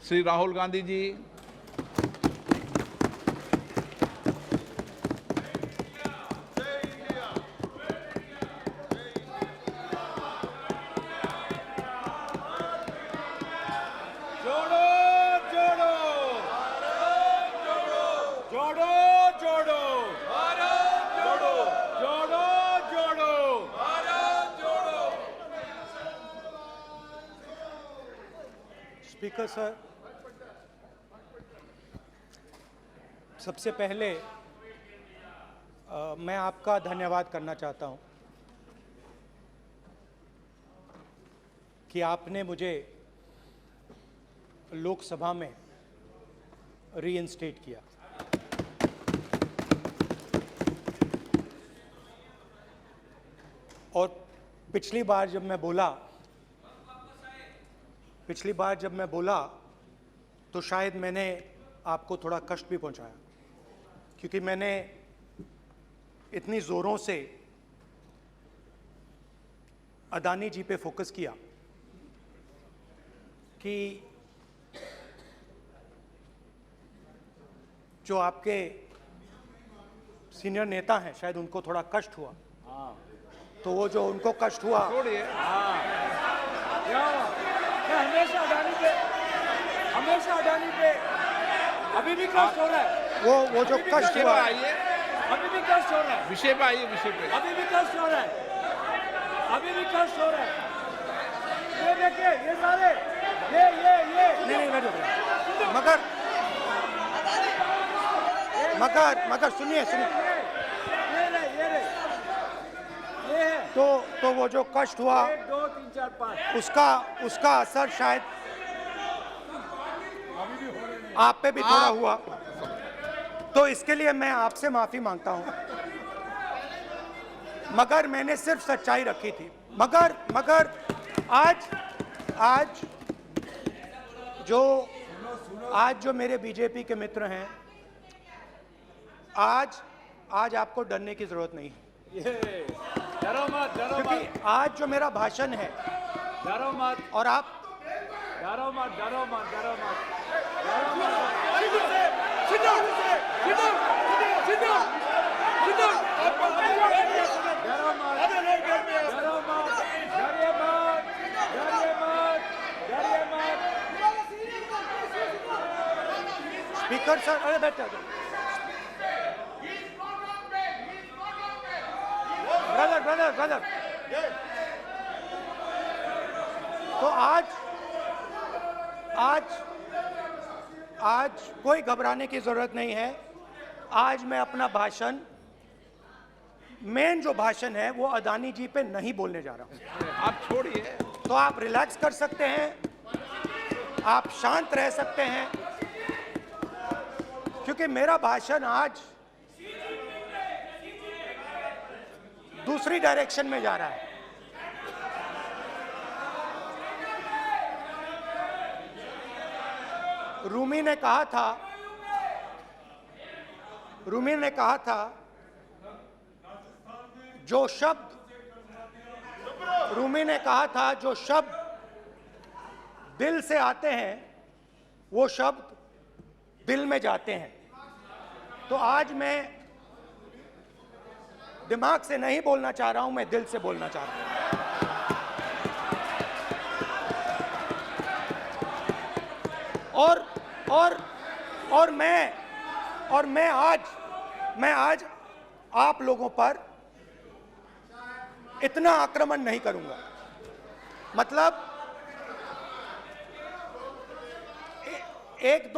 श्री राहुल गांधी जी। जोड़ो जोड़ो जोड़ो जोड़ो जोड़ो जोड़ो जोड़ो स्पीकर सर, सबसे पहले मैं आपका धन्यवाद करना चाहता हूं कि आपने मुझे लोकसभा में रीइंस्टेट किया। और पिछली बार जब मैं बोला तो शायद मैंने आपको थोड़ा कष्ट भी पहुंचाया, क्योंकि मैंने इतनी जोरों से अदानी जी पे फोकस किया कि जो आपके सीनियर नेता हैं शायद उनको थोड़ा कष्ट हुआ। तो वो जो उनको कष्ट हुआ, छोड़िए। हमेशा अडानी पे अभी भी कष्ट हो रहा है। वो जो कष्ट विषय हुआ, पे आइए, अभी भी कष्ट हो रहा है। विषय पे आइए, विषय पे। अभी भी कष्ट हो रहा है। अभी भी कष्ट हो रहा है। ये देखिए, ये सारे नहीं मगर सुनिए ये है। तो वो जो कष्ट हुआ 1 2 3 4 5 उसका असर शायद आप पे भी थोड़ा हुआ। तो इसके लिए मैं आपसे माफी मांगता हूं, मगर मैंने सिर्फ सच्चाई रखी थी। मगर आज जो मेरे बीजेपी के मित्र हैं, आज आपको डरने की जरूरत नहीं है, डरो मत क्योंकि आज जो मेरा भाषण है, डरो मत और आप डरो मत स्पीकर सर, अरे बैठ जाओ। ब्रदर तो आज कोई घबराने की जरूरत नहीं है। आज मैं अपना भाषण, मेन जो भाषण है वो अदानी जी पे नहीं बोलने जा रहा हूं। आप छोड़िए। तो आप रिलैक्स कर सकते हैं, आप शांत रह सकते हैं, क्योंकि मेरा भाषण आज दूसरी डायरेक्शन में जा रहा है। रूमी ने कहा था जो शब्द दिल से आते हैं वो शब्द दिल में जाते हैं। तो आज मैं दिमाग से नहीं बोलना चाह रहा हूं, मैं दिल से बोलना चाह रहा हूं। और मैं आज आप लोगों पर इतना आक्रमण नहीं करूंगा। मतलब एक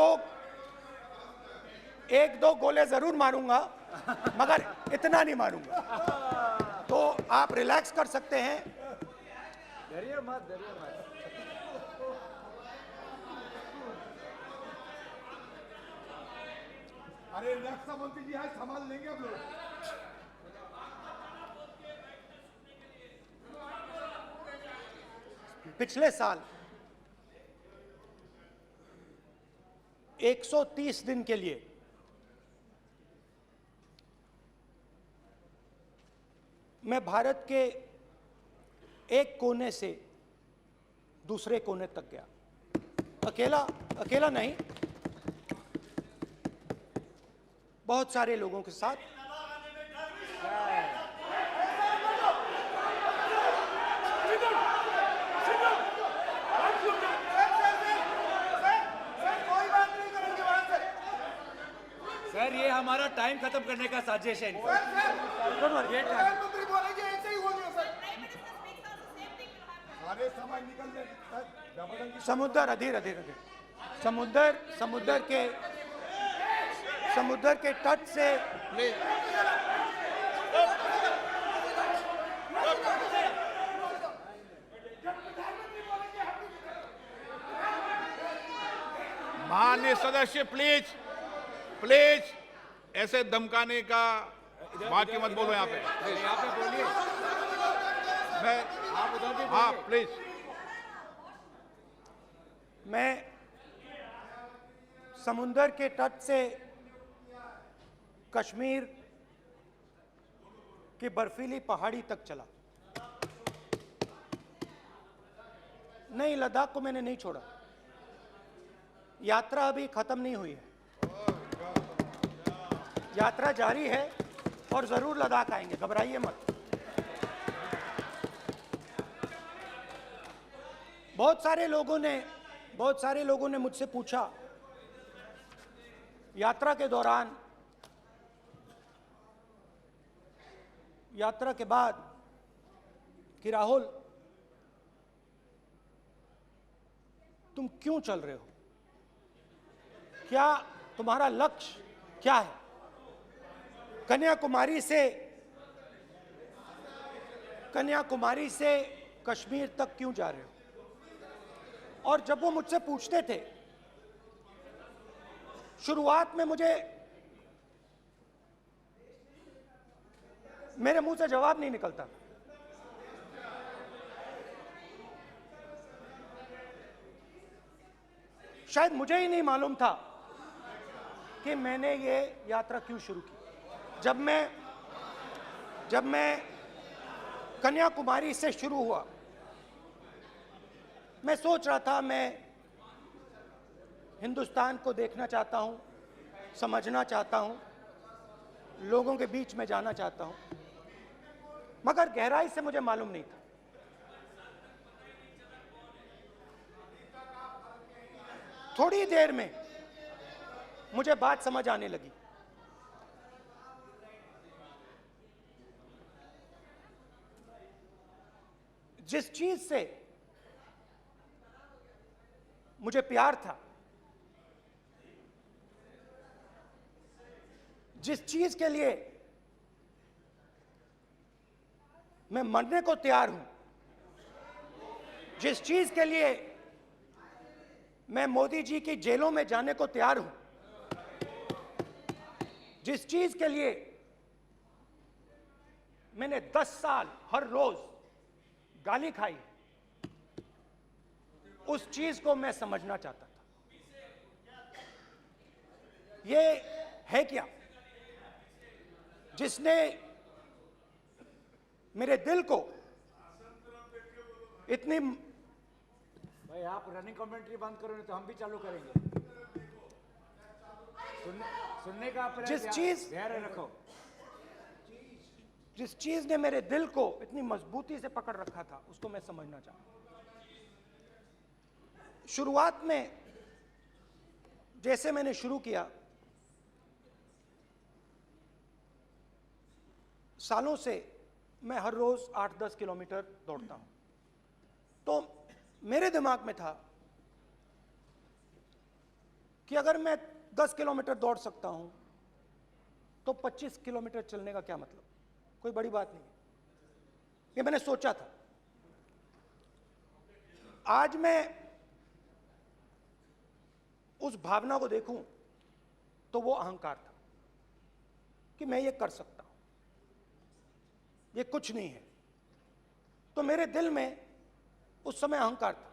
दो गोले जरूर मारूंगा, मगर इतना नहीं मारूंगा। तो आप रिलैक्स कर सकते हैं। डरिए मत अरे रक्षा मंत्री जी है, संभाल लेंगे हम लोग। पिछले साल 130 दिन के लिए मैं भारत के एक कोने से दूसरे कोने तक गया। अकेला अकेला नहीं, बहुत सारे लोगों के साथ। सर ये हमारा टाइम खत्म करने का साजिश है इनका। ये टाइम प्रधानमंत्री बोलेंगे ऐसे ही होंगे सर। सारे समय निकल गए सर, जबरदस्ती समुद्र अधीर अधीर अधीर समुद्र के तट से प्लीज माननीय सदस्य प्लीज प्लीज ऐसे धमकाने का वाक्य मत बोलो यहाँ पे। यहाँ पे बोलिए। मैं आप उधर भी हाँ बोलिए। प्लीज। मैं समुद्र के तट से कश्मीर की बर्फीली पहाड़ी तक चला। नहीं, लद्दाख को मैंने नहीं छोड़ा। यात्रा अभी खत्म नहीं हुई है, यात्रा जारी है और जरूर लद्दाख आएंगे, घबराइए मत। बहुत सारे लोगों ने मुझसे पूछा यात्रा के दौरान, यात्रा के बाद कि राहुल तुम क्यों चल रहे हो, क्या तुम्हारा लक्ष्य क्या है, कन्याकुमारी से कश्मीर तक क्यों जा रहे हो। और जब वो मुझसे पूछते थे, शुरुआत में मेरे मुंह से जवाब नहीं निकलता। शायद मुझे ही नहीं मालूम था कि मैंने ये यात्रा क्यों शुरू की। जब मैं कन्याकुमारी से शुरू हुआ, मैं सोच रहा था मैं हिंदुस्तान को देखना चाहता हूं, समझना चाहता हूं, लोगों के बीच में जाना चाहता हूं, मगर गहराई से मुझे मालूम नहीं था। थोड़ी देर में मुझे बात समझ आने लगी। जिस चीज से मुझे प्यार था, जिस चीज के लिए मैं मरने को तैयार हूं, जिस चीज के लिए मैं मोदी जी की जेलों में जाने को तैयार हूं, जिस चीज के लिए मैंने 10 साल हर रोज गाली खाई, उस चीज को मैं समझना चाहता था। ये है क्या जिसने मेरे दिल को इतनी, भाई आप रनिंग कमेंट्री बंद करो नहीं तो हम भी चालू करेंगे। सुनने का प्रयास, धैर्य रखो। जिस चीज ने मेरे दिल को इतनी मजबूती से पकड़ रखा था, उसको मैं समझना चाहता। शुरुआत में जैसे मैंने शुरू किया, सालों से मैं हर रोज 8-10 किलोमीटर दौड़ता हूं, तो मेरे दिमाग में था कि अगर मैं 10 किलोमीटर दौड़ सकता हूं तो 25 किलोमीटर चलने का क्या मतलब, कोई बड़ी बात नहीं। ये मैंने सोचा था। आज मैं उस भावना को देखूं तो वो अहंकार था कि मैं ये कर सकता हूं, ये कुछ नहीं है। तो मेरे दिल में उस समय अहंकार था।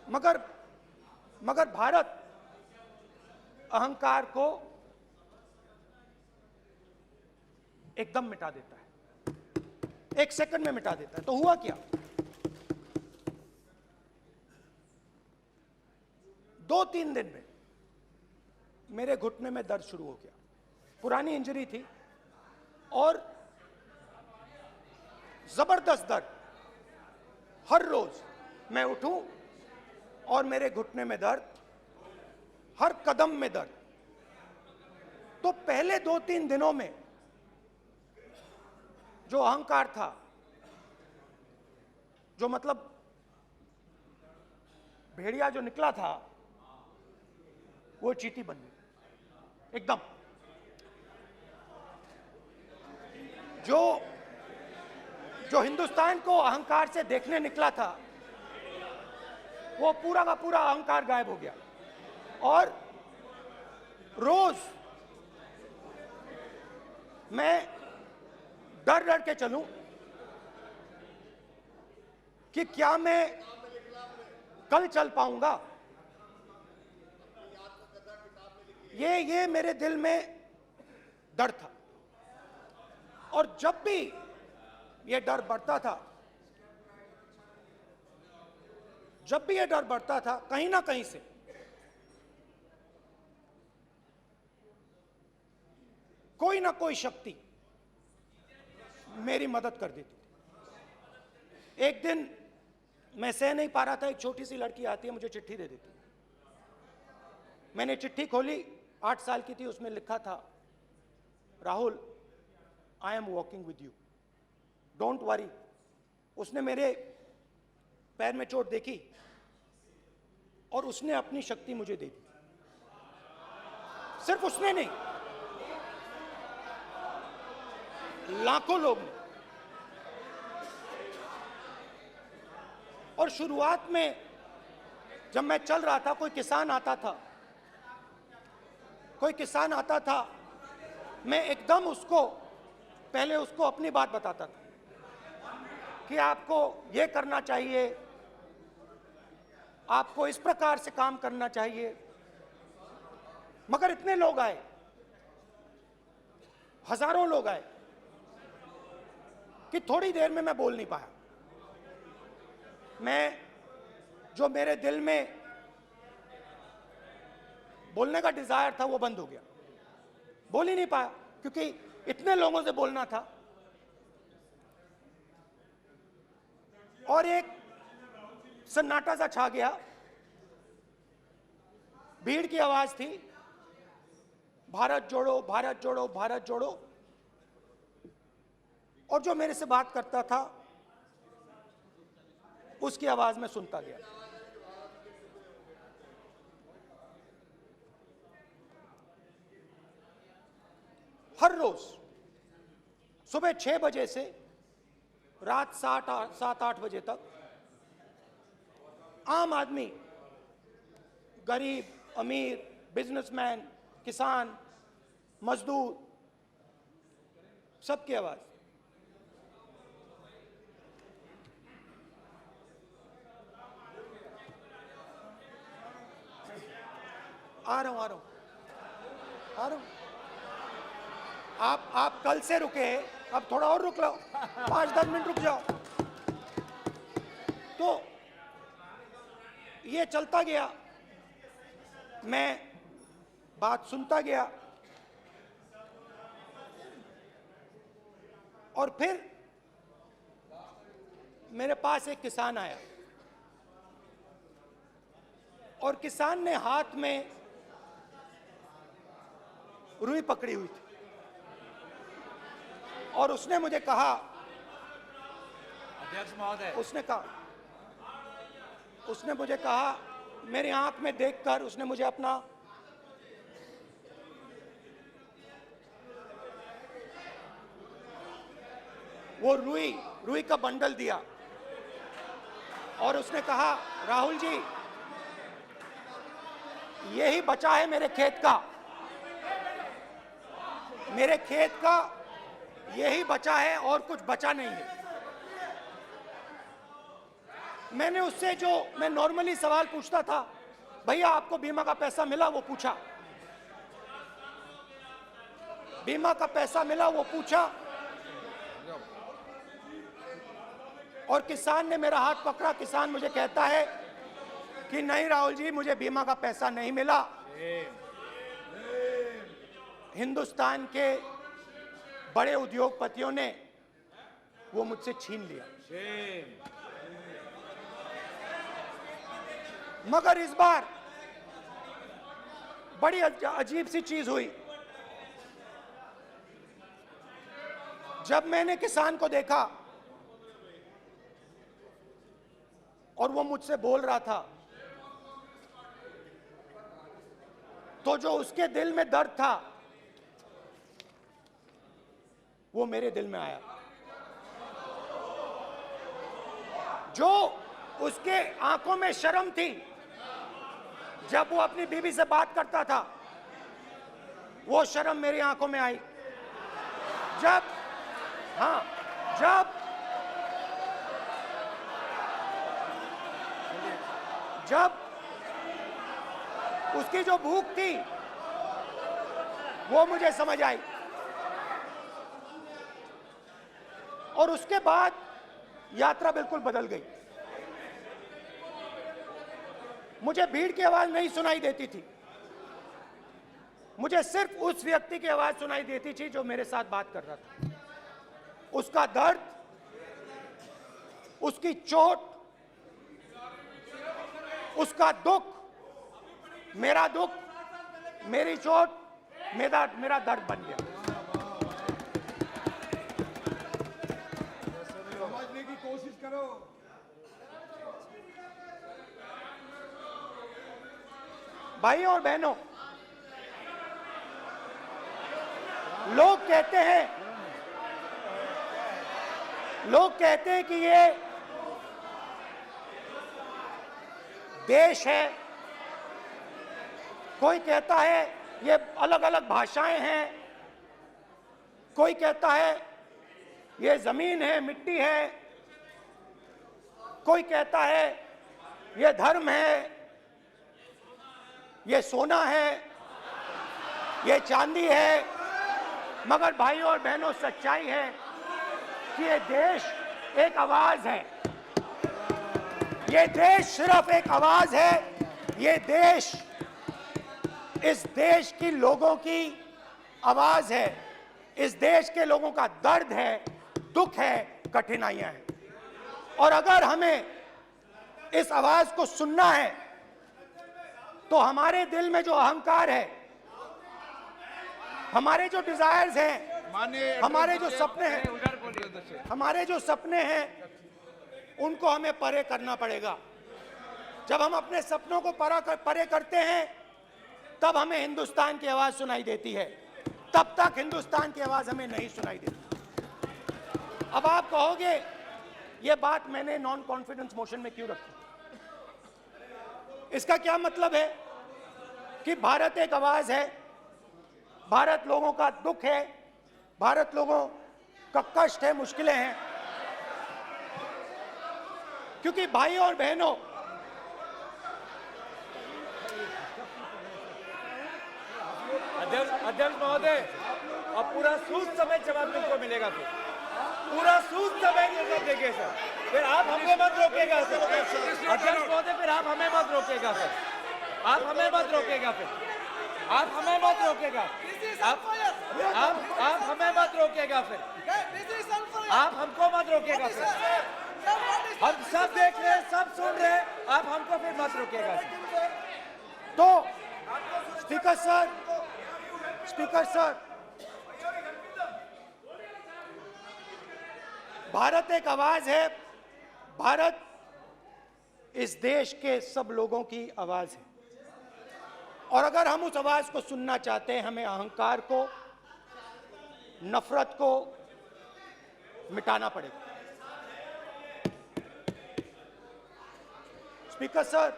मगर भारत अहंकार को एकदम मिटा देता है, 1 सेकंड में मिटा देता है। तो हुआ क्या, 2-3 दिन में मेरे घुटने में दर्द शुरू हो गया। पुरानी इंजरी थी और जबरदस्त दर्द। हर रोज मैं उठूं और मेरे घुटने में दर्द, हर कदम में दर्द। तो पहले 2-3 दिनों में जो अहंकार था, जो मतलब भेड़िया जो निकला था, वो चींटी बन गई एकदम। जो हिंदुस्तान को अहंकार से देखने निकला था, वो पूरा का पूरा अहंकार गायब हो गया। और रोज मैं डर डर के चलूं कि क्या मैं कल चल पाऊंगा। ये मेरे दिल में डर था। और जब भी ये डर बढ़ता था, कहीं ना कहीं से कोई ना कोई शक्ति मेरी मदद कर देती थी। एक दिन मैं सह नहीं पा रहा था, एक छोटी सी लड़की आती है, मुझे चिट्ठी दे देती। मैंने चिट्ठी खोली, 8 साल की थी, उसमें लिखा था, Rahul, I am walking with you, don't worry. उसने मेरे पैर में चोट देखी और उसने अपनी शक्ति मुझे दे दी। सिर्फ उसने नहीं, लाखों लोग ने। और शुरुआत में जब मैं चल रहा था, कोई किसान आता था, मैं एकदम पहले उसको अपनी बात बताता था कि आपको ये करना चाहिए, आपको इस प्रकार से काम करना चाहिए। मगर इतने लोग आए, हजारों लोग आए, कि थोड़ी देर में मैं बोल नहीं पाया। जो मेरे दिल में बोलने का डिजायर था, वो बंद हो गया। बोल ही नहीं पाया, क्योंकि इतने लोगों से बोलना था। और एक सन्नाटा सा छा गया। भीड़ की आवाज थी, भारत जोड़ो, भारत जोड़ो, भारत जोड़ो। और जो मेरे से बात करता था, उसकी आवाज में सुनता गया। हर रोज सुबह 6 बजे से रात 7-8 बजे तक आम आदमी, गरीब, अमीर, बिजनेसमैन, किसान, मजदूर, सबकी आवाज। आ रहा हूं। आप कल से रुके, अब थोड़ा और रुक लो, 5-10 मिनट रुक जाओ। तो ये चलता गया, मैं बात सुनता गया। और फिर मेरे पास एक किसान आया, और किसान ने हाथ में रुई पकड़ी हुई थी, और उसने मुझे कहा, अध्यक्ष महोदय, उसने मुझे कहा, मेरी आंख में देखकर उसने मुझे अपना वो रुई का बंडल दिया, और उसने कहा, राहुल जी, यही बचा है मेरे खेत का, यही बचा है, और कुछ बचा नहीं है। मैंने उससे, जो मैं नॉर्मली सवाल पूछता था, भैया आपको बीमा का पैसा मिला, वो पूछा। बीमा का पैसा मिला, वो पूछा। और किसान ने मेरा हाथ पकड़ा। किसान मुझे कहता है कि नहीं राहुल जी, मुझे बीमा का पैसा नहीं मिला, हिंदुस्तान के बड़े उद्योगपतियों ने वो मुझसे छीन लिया। मगर इस बार बड़ी अजीब सी चीज हुई। जब मैंने किसान को देखा और वो मुझसे बोल रहा था, तो जो उसके दिल में दर्द था वो मेरे दिल में आया। जो उसके आंखों में शर्म थी जब वो अपनी बीवी से बात करता था, वो शर्म मेरी आंखों में आई। जब उसकी जो भूख थी वो मुझे समझ आई। और उसके बाद यात्रा बिल्कुल बदल गई। मुझे भीड़ की आवाज नहीं सुनाई देती थी, मुझे सिर्फ उस व्यक्ति की आवाज सुनाई देती थी जो मेरे साथ बात कर रहा था। उसका दर्द, उसकी चोट, उसका दुख, मेरा दुख, मेरी चोट, मेरा दर्द बन गया। समझने की कोशिश करो। भाइयों और बहनों, लोग कहते हैं कि ये देश है, कोई कहता है ये अलग अलग भाषाएं हैं, कोई कहता है ये जमीन है, मिट्टी है, कोई कहता है ये धर्म है, ये सोना है, ये चांदी है। मगर भाइयों और बहनों, सच्चाई है कि ये देश एक आवाज है। ये देश सिर्फ एक आवाज है। ये देश, इस देश की लोगों की आवाज है। इस देश के लोगों का दर्द है, दुख है, कठिनाइयां हैं। और अगर हमें इस आवाज को सुनना है तो हमारे दिल में जो अहंकार है, हमारे जो डिजायर्स हैं, हमारे जो सपने हैं, उनको हमें परे करना पड़ेगा। जब हम अपने सपनों को परे करते हैं तब हमें हिंदुस्तान की आवाज सुनाई देती है, तब तक हिंदुस्तान की आवाज हमें नहीं सुनाई देती। अब आप कहोगे ये बात मैंने नॉन कॉन्फिडेंस मोशन में क्यों रखी? इसका क्या मतलब है कि भारत एक आवाज है, भारत लोगों का दुख है, भारत लोगों का कष्ट है, मुश्किलें हैं। क्योंकि भाइयों और बहनों, अध्यक्ष महोदय, अब पूरा सूद समेत जवाब तुमको मिलेगा। फिर पूरा सूद समेत जवाब देंगे सर। फिर आप हमें मत रोकेगा सर। अध्यक्ष महोदय, फिर आप हमें मत रोकेगा सर। आप हमें मत रोकेगा। फिर आप हमें मत रोकेगा। आप हमें मत रोकेगा। फिर आप हमको मत रोकेगा। फिर हम सब देख रहे हैं, सब सुन रहे हैं, आप हमको फिर मत रोकेगा। तो स्पीकर सर, भारत एक आवाज है। भारत इस देश के सब लोगों की आवाज है। और अगर हम उस आवाज को सुनना चाहते हैं, हमें अहंकार को, नफरत को मिटाना पड़ेगा। स्पीकर सर,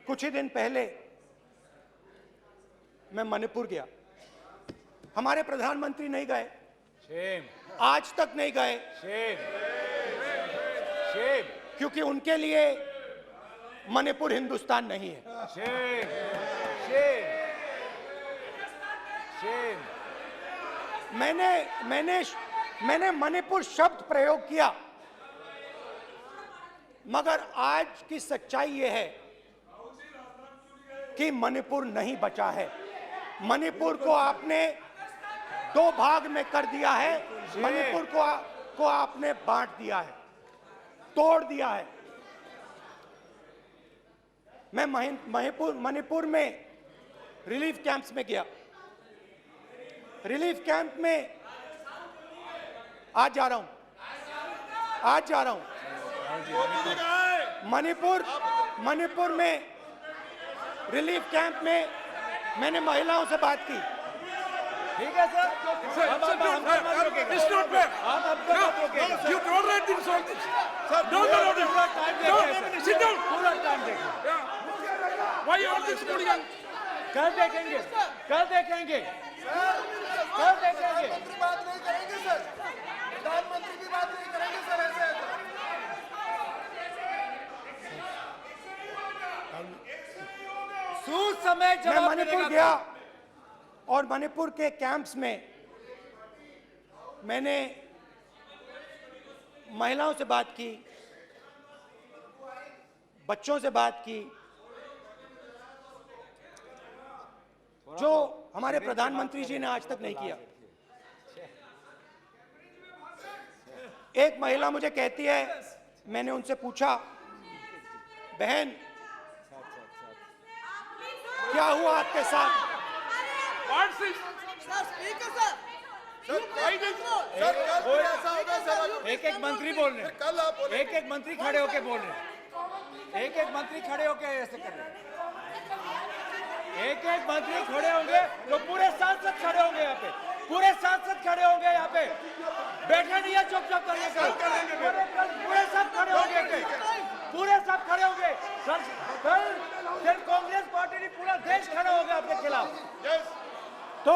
कुछ ही दिन पहले मैं मणिपुर गया। हमारे प्रधानमंत्री नहीं गए, आज तक नहीं गए, क्योंकि उनके लिए मणिपुर हिंदुस्तान नहीं है। मैंने मणिपुर शब्द प्रयोग किया, मगर आज की सच्चाई यह है कि मणिपुर नहीं बचा है। मणिपुर को आपने दो भाग में कर दिया है। मणिपुर को आपने बांट दिया है, तोड़ दिया है। मैं मणिपुर में रिलीफ कैंप्स में गया। रिलीफ कैंप में आज जा रहा हूं। मणिपुर में रिलीफ कैंप में मैंने महिलाओं से बात की। ठीक है सर, अब आप हमको मत रोकिएगा। It's not fair. आप हमको मत रोकिएगा। You tolerate this all this. Sir, Don't allow this. पूरा टाइम Don't. देखिए, Sit down. पूरा टाइम देखिए। Yeah. Why all this hooligan? कल देखेंगे। प्रधानमंत्री बात नहीं करेंगे सर। प्रधानमंत्री की बात नहीं करेंगे सर ऐसे। सूद समय मैं जवाब मणिपुर मिलेगा। गया और मणिपुर के कैंप्स में मैंने महिलाओं से बात की, बच्चों से बात की, जो हमारे प्रधानमंत्री जी ने आज तक नहीं किया। एक महिला मुझे कहती है, मैंने उनसे पूछा, बहन क्या हुआ आपके साथ? What's this? एक एक मंत्री बोल रहे हैं। कल आप बोले एक मंत्री खड़े होके बोल रहे हैं। एक मंत्री खड़े होके ऐसे कर रहे हैं। एक मंत्री खड़े होंगे तो पूरे सांसद खड़े होंगे यहाँ पे। पूरे सांसद खड़े होंगे यहाँ पे। बैठे नहीं है, चुपचाप करिए। कल पूरे सब खड़े होंगे। पूरे सब खड़े होंगे। कल सिर्फ कांग्रेस पार्टी नहीं, पूरा देश खड़ा होगा आपके खिलाफ। तो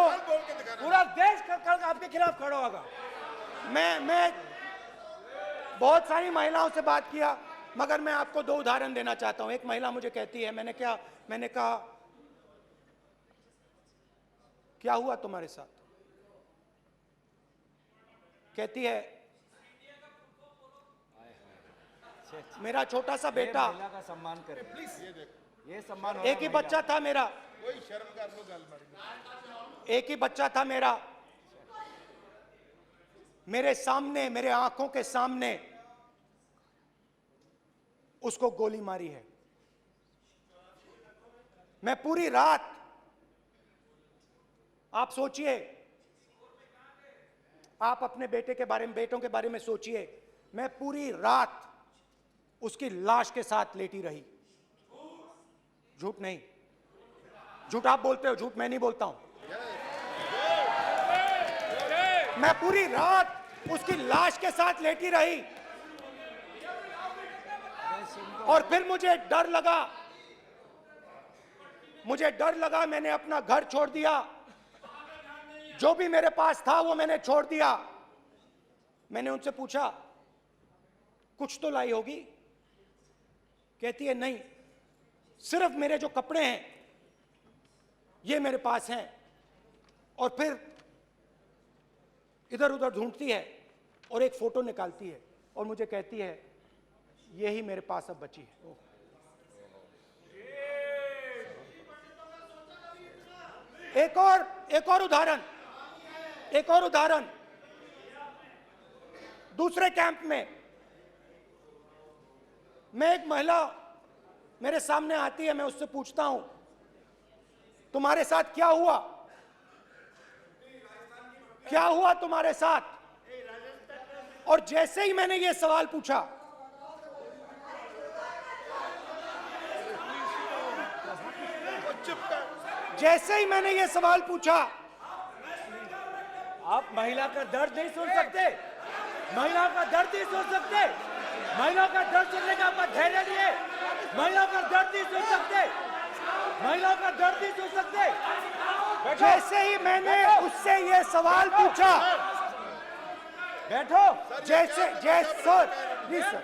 पूरा देश कल आपके खिलाफ खड़ा होगा। मैं बहुत सारी महिलाओं से बात किया, मगर मैं आपको दो उदाहरण देना चाहता हूं। एक महिला मुझे कहती है, मैंने कहा क्या हुआ तुम्हारे साथ? कहती है, मेरा छोटा सा बेटा, महिला का सम्मान करें प्लीज। ये सम्मान एक ही बच्चा था मेरा, कोई शर्म कर लो गल मारी। एक ही बच्चा था मेरा, मेरे सामने, मेरे आंखों के सामने उसको गोली मारी है। मैं पूरी रात, आप सोचिए, आप अपने बेटे के बारे में, बेटों के बारे में सोचिए, मैं पूरी रात उसकी लाश के साथ लेटी रही। झूठ नहीं, झूठ आप बोलते हो, झूठ मैं नहीं बोलता हूं। मैं पूरी रात उसकी लाश के साथ लेटी रही और फिर मुझे डर लगा, मैंने अपना घर छोड़ दिया, जो भी मेरे पास था वो मैंने छोड़ दिया। मैंने उनसे पूछा, कुछ तो लाई होगी? कहती है, नहीं, सिर्फ मेरे जो कपड़े हैं ये मेरे पास हैं। और फिर इधर उधर ढूंढती है और एक फोटो निकालती है और मुझे कहती है, यही मेरे पास अब बची है। एक और उदाहरण, दूसरे कैंप में मैं, एक महिला मेरे सामने आती है, मैं उससे पूछता हूं, तुम्हारे साथ क्या हुआ? क्या हुआ तुम्हारे साथ? और जैसे ही मैंने ये सवाल पूछा, जैसे ही मैंने ये सवाल पूछा, आप महिला का दर्द नहीं सुन सकते? महिला का दर्द नहीं सुन सकते? महिला का दर्द सुनने का आपका धैर्य नहीं है? महिला का दर्द नहीं सुन सकते? महिला का दर्द नहीं सुन सकते? जैसे ही मैंने उससे ये सवाल पूछा, बैठो। जैसे सर, प्लीज सर,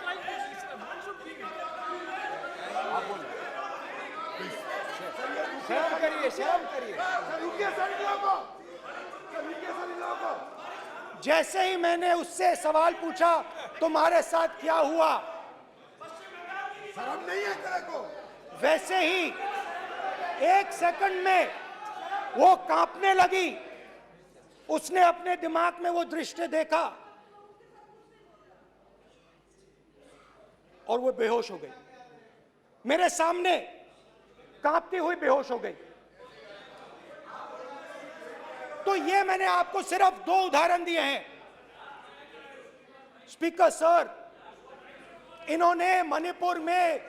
शर्म करिए, शर्म करिए। जैसे ही मैंने उससे सवाल पूछा तुम्हारे साथ क्या हुआ, शर्म नहीं है तेरे को? वैसे ही 1 सेकंड में वो कांपने लगी। उसने अपने दिमाग में वो दृश्य देखा और वो बेहोश हो गई। मेरे सामने कांपती हुई बेहोश हो गई। तो ये मैंने आपको सिर्फ 2 उदाहरण दिए हैं। स्पीकर सर, इन्होंने मणिपुर में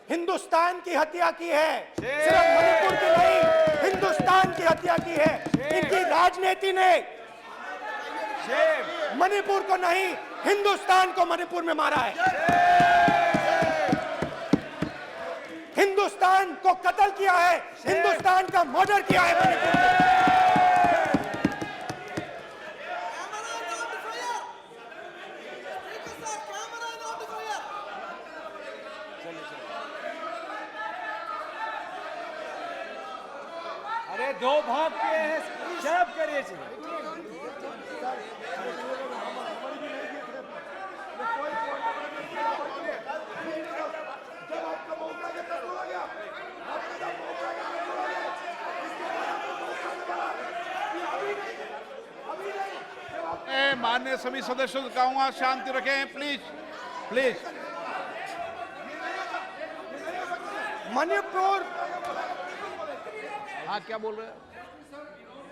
हिंदुस्तान की हत्या की है। सिर्फ मणिपुर की नहीं, हिंदुस्तान की हत्या की है। इनकी राजनीति ने मणिपुर को नहीं, हिंदुस्तान को मणिपुर में मारा है। हिंदुस्तान को कत्ल किया है, हिंदुस्तान का मर्डर किया है मणिपुर में। अरे 2 भाग के हैं, शर्म करिए जी। माननीय सभी सदस्यों से कहूंगा शांति रखें, प्लीज प्लीज। मणिपुर, हाँ क्या बोल रहे हैं?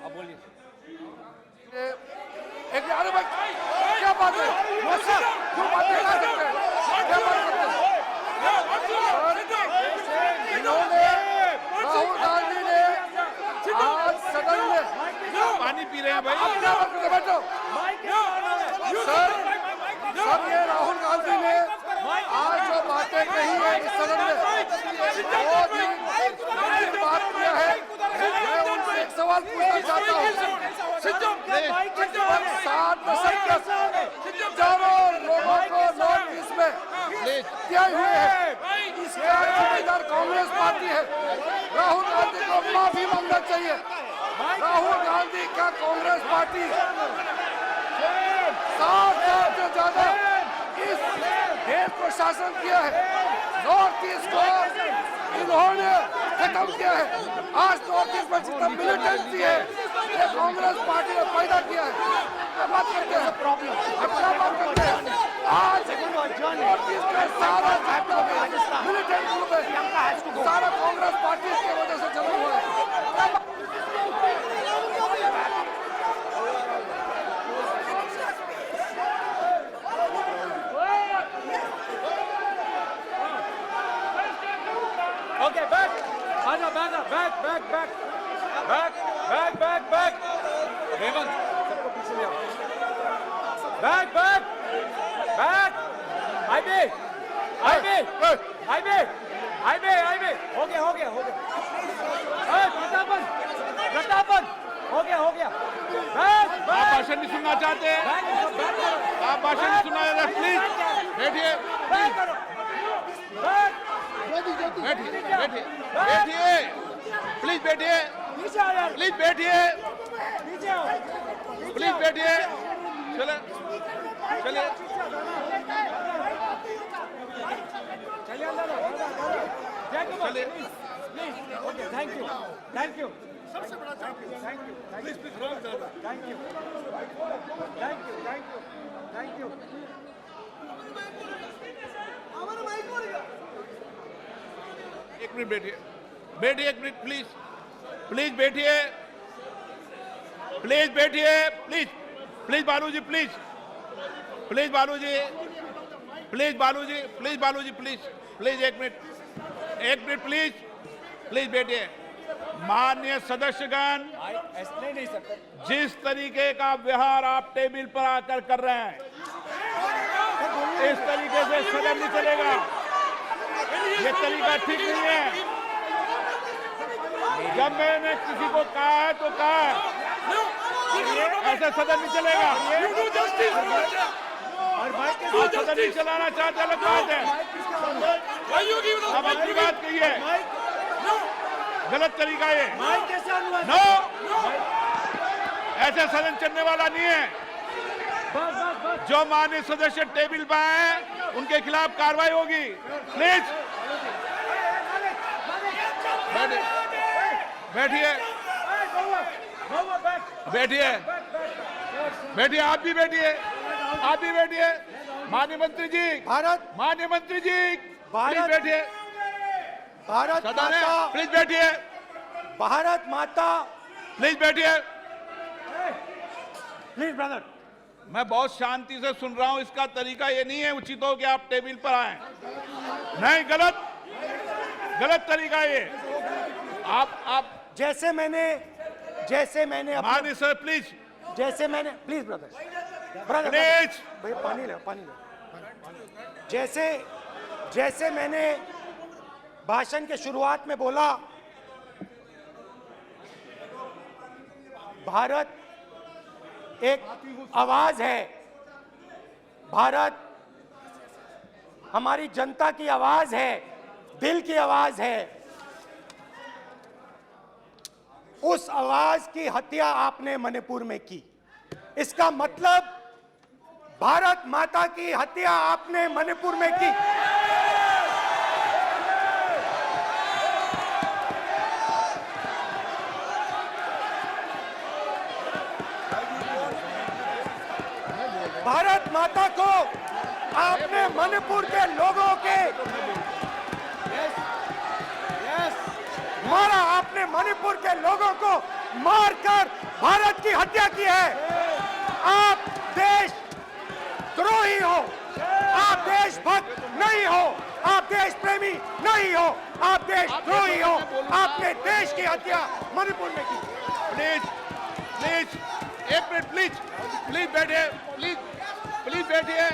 अब बोलिए। अरे भाई क्या बात है? क्यों बातें कर सकते हैं? क्या बात करते हैं? इन्होंने राहुल गांधी ने आज सदन में पानी पी रहे हैं भाई। आप क्या बात करते हैं? बैठो सर, ये राहुल गांधी ने आज जो बातें कही है इस सदन में बहुत ही गंभीर बात किया है। मैं उनसे एक सवाल पूछना चाहता हूँ। 7 दशक तक हजारों लोगों को नॉर्थ ईस्ट में किए हुए हैं, इसका जिम्मेदार कांग्रेस पार्टी है। राहुल गांधी को माफी मांगना चाहिए। राहुल गांधी का कांग्रेस पार्टी 7 साल से ज्यादा इस देश को शासन किया है। नॉर्थ ईस्ट को इन्होंने खत्म किया है। आज नॉर्थ ईस्ट में जितना मिलिटेंसी है ये कांग्रेस पार्टी ने पैदा किया है। क्या बात करते हैं? क्या बात करते हैं? आज नॉर्थ ईस्ट में सारा मिलिटेंट ग्रुप है, सारा कांग्रेस पार्टी की वजह से जमा हुआ है। ओके, बैक आजा, बैक हेमंत, सबको पीछे ले आओ। बैक हाईवे हो गया प्रतापन हो गया। आप भाषण नहीं सुनना चाहते? आप भाषण नहीं सुनना चाहते? प्लीज बैठिए, बैठिए, प्लीज बैठिए, प्लीज बैठिए, प्लीज बैठिए। चले चलिए। Thank you. एक मिनट बैठिए, एक मिनट प्लीज बैठिए, please Baluji, please Baluji, please एक मिनट प्लीज बैठिए। माननीय सदस्यगण, नहीं सकते। जिस तरीके का व्यवहार आप टेबल पर आकर कर रहे हैं, इस तरीके से सदन नहीं चलेगा। ये तरीका ठीक नहीं है। जब मैंने किसी को कहा है तो कहा है, ऐसे सदन नहीं चलेगा। आप सदन नहीं चलाना चाहते, अलग बात है। अब अपनी बात कहिए, गलत तरीका ये। नो, ऐसे सदन चलने वाला नहीं है। जो माननीय सदस्य टेबल पर आए उनके खिलाफ कार्रवाई होगी। प्लीज बैठिए, बैठिए, बैठिए, आप भी बैठिए, आप भी बैठिए। माननीय मंत्री जी, माननीय मंत्री जी, प्लीज बैठिए। भारत सदन है, माता, प्लीज बैठिए, भारत माता, प्लीज बैठिए। Please brother. मैं बहुत शांति से सुन रहा हूं, इसका तरीका ये नहीं है उचित हो कि आप टेबल पर आए। नहीं, गलत, गलत तरीका ये। आप जैसे मैंने माननीय सर प्लीज, जैसे मैंने, प्लीज ब्रदर, ब्रदर प्लीज, भैया पानी ले, पानी ले। जैसे मैंने भाषण के शुरुआत में बोला, भारत एक आवाज है, भारत हमारी जनता की आवाज है, दिल की आवाज है। उस आवाज की हत्या आपने मणिपुर में की। इसका मतलब भारत माता की हत्या आपने मणिपुर में की। भारत माता को आपने मणिपुर के लोगों के मारा, आपने मणिपुर के लोगों को मारकर भारत की हत्या की है। आप देश द्रोही हो, आप देशभक्त नहीं हो, आप देश प्रेमी नहीं हो, आप देशद्रोही हो। आपने देश की हत्या मणिपुर में की। प्लीज, प्लीज, एक मिनट, प्लीज, प्लीज बैठिए, प्लीज, प्लीज बैठिए।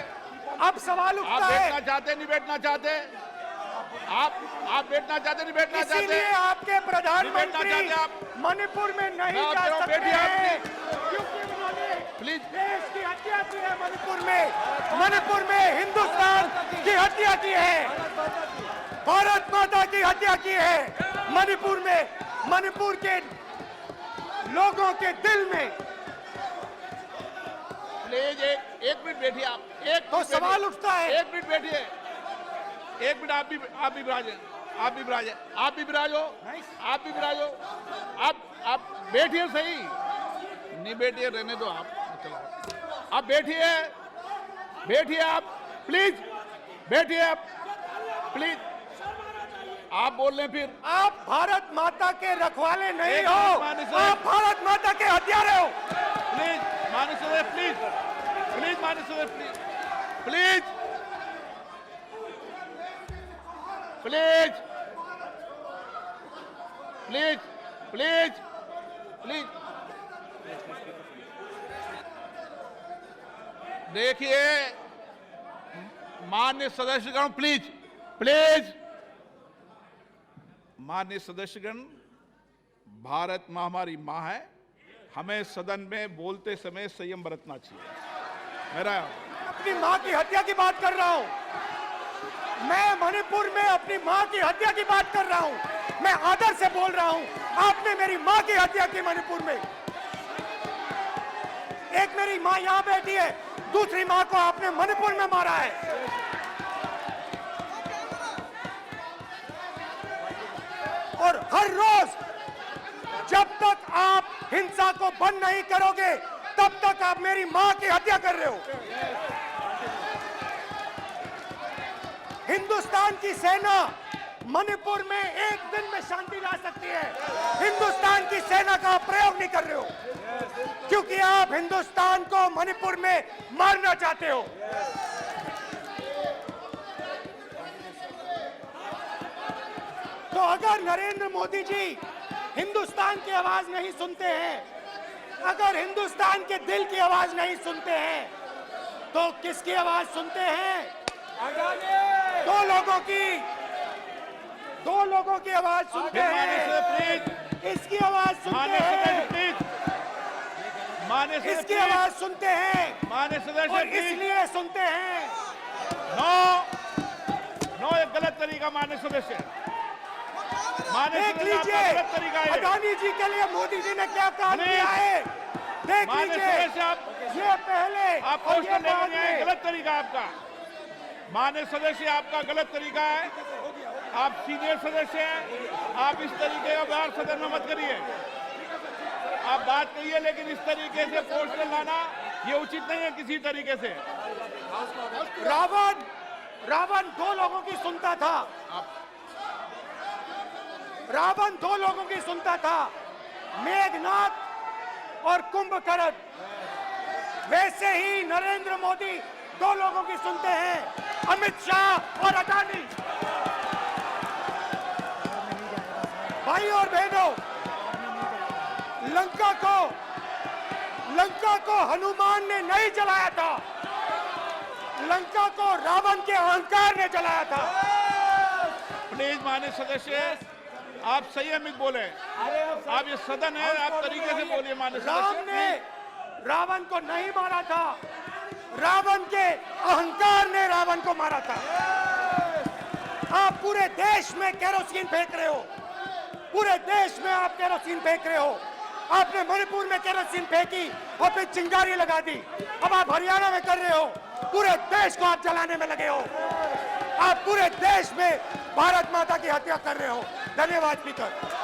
अब सवाल आप उठता है, बैठना चाहते नहीं बैठना चाहते, आप बैठना चाहते नहीं बैठना चाहते, इसीलिए आपके प्रधानमंत्री बैठना चाहते आप। मणिपुर में नहीं मैं जा आपके सकते बैठिए आप, हैं, क्योंकि उन्होंने प्लीज, देश की हत्या की है। मणिपुर में हिंदुस्तान की हत्या की है, भारत माता की हत्या की है। मणिपुर के लोगों के दिल में। प्लीज एक मिनट बैठिए आप, एक तो मिनट सवाल बैठिए, उठता है, एक मिनट बैठिए, एक मिनट। आप भी विराजे, आप भी विराजे, आप भी विराजो, आप भी विराजो। आप बैठिए, सही नहीं बैठिए, रहने दो आप, चलो आप बैठिए, बैठिए आप, प्लीज बैठिए आप, प्लीज। आप बोल रहे हैं फिर, आप भारत माता के रखवाले नहीं एक हो, मिनट माननीय सर। आप भारत माता के हत्यारे हो। प्लीज माननीय सदस्य, प्लीज, प्लीज माननीय सदस्य, please, please, please, please, please, please. देखिए माननीय सदस्यगण, प्लीज, प्लीज, माननीय सदस्यगण, भारत माँ हमारी माँ है, हमें सदन में बोलते समय संयम बरतना चाहिए। मेरा अपनी माँ की हत्या की बात कर रहा हूँ, मैं मणिपुर में अपनी माँ की हत्या की बात कर रहा हूँ, मैं आदर से बोल रहा हूँ। आपने मेरी माँ की हत्या की मणिपुर में। एक मेरी माँ यहाँ बैठी है, दूसरी माँ को आपने मणिपुर में मारा है। और हर रोज जब तक आप हिंसा को बंद नहीं करोगे, तब तक आप मेरी माँ की हत्या कर रहे हो। हिंदुस्तान की सेना मणिपुर में एक दिन में शांति ला सकती है, हिंदुस्तान की सेना का आप प्रयोग नहीं कर रहे हो, क्योंकि आप हिंदुस्तान को मणिपुर में मारना चाहते हो। तो अगर नरेंद्र मोदी जी हिंदुस्तान की आवाज नहीं सुनते हैं, अगर हिंदुस्तान के दिल की आवाज नहीं सुनते हैं, तो किसकी आवाज सुनते हैं? दो लोगों की आवाज सुनते हैं। इसकी आवाज सुनते हैं, इसकी आवाज सुनते हैं, माननीय सदस्य, और इसलिए सुनते हैं। नो, एक गलत तरीका माननीय सदस्य, माननीय देख सदस्य, आपका लीजिए गलत तरीका है। अडानी जी के लिए मोदी जी ने क्या काम नहीं। किया है, देख माननीय लीजिए। सदस्य, आप ये पहले आप और ये पोस्टर बाद लेने आए, में। गलत तरीका आपका। मान्य सदस्य, आपका गलत तरीका है। आप सीनियर सदस्य हैं, आप इस तरीके का व्यवहार सदन में मत करिए। आप बात करिए, लेकिन इस तरीके से पोस्टर लाना ये उचित नहीं है किसी तरीके से। रावण दो लोगों की सुनता था। रावण दो लोगों की सुनता था, मेघनाथ और कुंभकर्ण। वैसे ही नरेंद्र मोदी दो लोगों की सुनते हैं, अमित शाह और अडानी। भाई और बहनों, लंका को हनुमान ने नहीं जलाया था, लंका को रावण के अहंकार ने जलाया था। प्लीज मान्य सदस्य, आप संयमित बोले। आप ये सदन है, आप तरीके से बोलिए मान्य राम सदस्य। ने रावण को नहीं मारा था, रावण के अहंकार ने रावण को मारा था। आप पूरे देश में केरोसिन फेंक रहे हो, पूरे देश में आप केरोसिन फेंक रहे हो। आपने मणिपुर में केरोसिन फेंकी और फिर चिंगारी लगा दी। अब आप हरियाणा में कर रहे हो, पूरे देश को आप जलाने में लगे हो। आप पूरे देश में भारत माता की हत्या कर रहे हो। धन्यवाद स्पीकर।